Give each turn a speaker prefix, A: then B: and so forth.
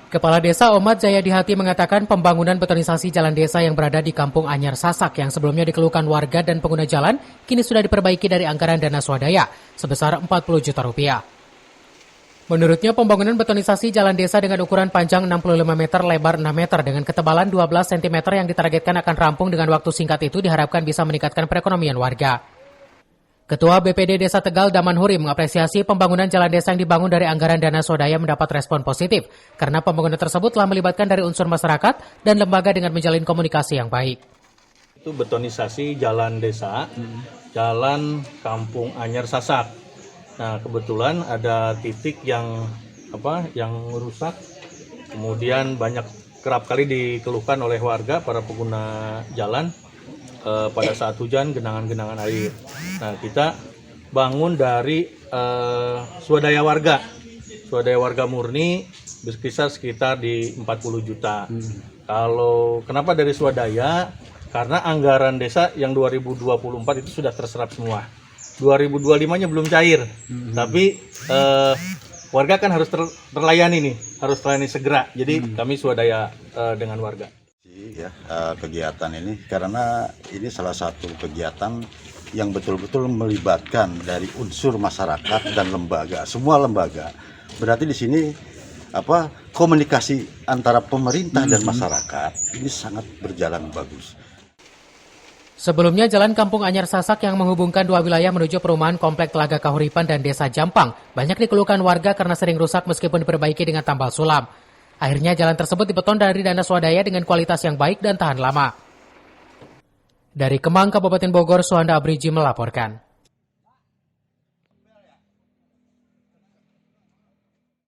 A: Kepala Desa Omat Jayadihati mengatakan pembangunan betonisasi jalan desa yang berada di Kampung Anyar Sasak yang sebelumnya dikeluhkan warga dan pengguna jalan kini sudah diperbaiki dari anggaran dana swadaya sebesar 40 juta rupiah. Menurutnya pembangunan betonisasi jalan desa dengan ukuran panjang 65 meter, lebar 6 meter dengan ketebalan 12 cm yang ditargetkan akan rampung dengan waktu singkat itu diharapkan bisa meningkatkan perekonomian warga. Ketua BPD Desa Tegal Daman Huri mengapresiasi pembangunan jalan desa yang dibangun dari anggaran dana swadaya mendapat respon positif karena pembangunan tersebut telah melibatkan dari unsur masyarakat dan lembaga dengan menjalin komunikasi yang baik.
B: Itu betonisasi jalan desa, jalan Kampung Anyar Sasak. Nah, kebetulan ada titik yang rusak, kemudian kerap kali dikeluhkan oleh warga para pengguna jalan pada saat hujan, genangan-genangan air. Nah, kita bangun dari swadaya warga murni berkisar sekitar di 40 juta. Kalau kenapa dari swadaya? Karena anggaran desa yang 2024 itu sudah terserap semua. 2025-nya belum cair, tapi warga kan harus terlayani nih, harus terlayani segera. Jadi kami swadaya dengan warga.
C: Ya, kegiatan ini karena ini salah satu kegiatan yang betul-betul melibatkan dari unsur masyarakat dan lembaga, semua lembaga. Berarti di sini komunikasi antara pemerintah dan masyarakat ini sangat berjalan bagus.
A: Sebelumnya Jalan Kampung Anyar Sasak yang menghubungkan dua wilayah menuju perumahan Komplek Telaga Kahuripan dan Desa Jampang banyak dikeluhkan warga karena sering rusak meskipun diperbaiki dengan tambal sulam. Akhirnya jalan tersebut dibeton dari dana swadaya dengan kualitas yang baik dan tahan lama. Dari Kemang, Kabupaten Bogor, Suhanda Abriji melaporkan.